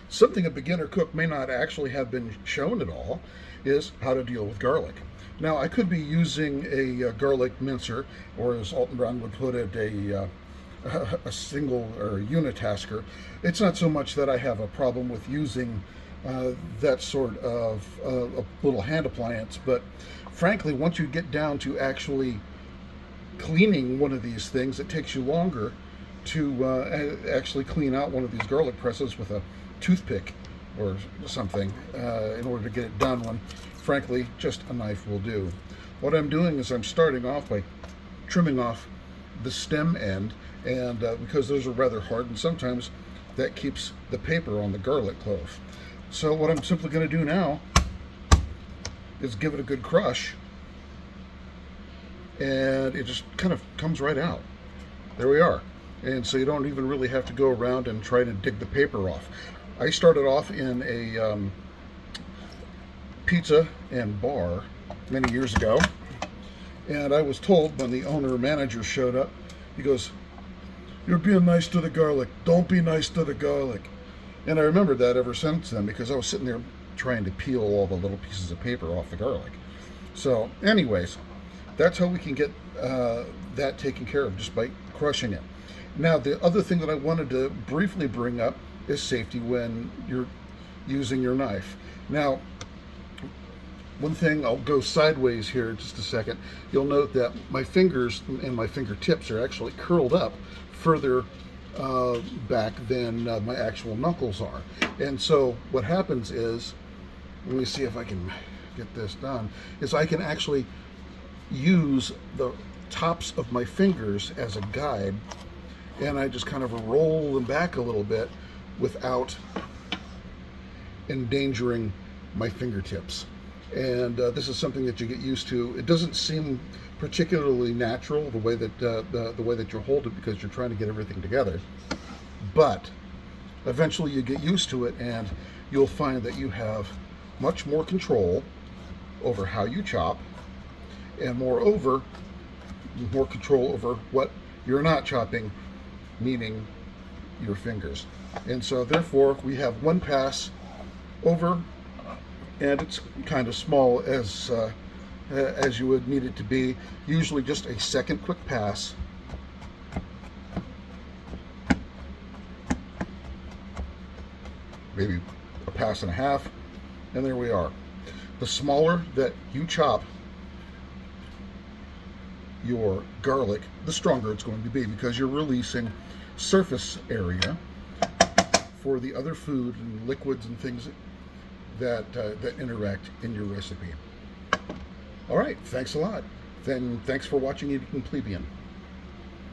Something a beginner cook may not actually have been shown at all is how to deal with garlic. Now, I could be using a garlic mincer, or as Alton Brown would put it, a single or unitasker. It's not so much that I have a problem with using that sort of a little hand appliance, but frankly, once you get down to actually cleaning one of these things, it takes you longer to actually clean out one of these garlic presses with a toothpick or something in order to get it done, when frankly just a knife will do. What I'm doing is I'm starting off by trimming off the stem end, and because those are rather hard, and sometimes that keeps the paper on the garlic clove. So what I'm simply going to do now is give it a good crush, and it just kind of comes right out. There we are. And so you don't even really have to go around and try to dig the paper off. I started off in a pizza and bar many years ago, and I was told when the owner manager showed up, he goes, "You're being nice to the garlic. Don't be nice to the garlic." And I remembered that ever since then, because I was sitting there trying to peel all the little pieces of paper off the garlic. So anyways, that's how we can get that taken care of, just by crushing it. Now, the other thing that I wanted to briefly bring up is safety when you're using your knife. Now, one thing, I'll go sideways here just a second. You'll note that my fingers and my fingertips are actually curled up further back than my actual knuckles are. And so what happens is, let me see if I can get this done, is I can actually use the tops of my fingers as a guide, and I just kind of roll them back a little bit without endangering my fingertips. And this is something that you get used to. It doesn't seem particularly natural the way that the way that you hold it, because you're trying to get everything together. But eventually you get used to it, and you'll find that you have much more control over how you chop, and moreover, more control over what you're not chopping, meaning your fingers. And so therefore we have one pass over, and it's kind of small as you would need it to be. Usually just a second quick pass, maybe a pass and a half, and there we are. The smaller that you chop your garlic, the stronger it's going to be, because you're releasing surface area for the other food and liquids and things that interact in your recipe. All right, thanks a lot. Then thanks for watching Eating Plebian.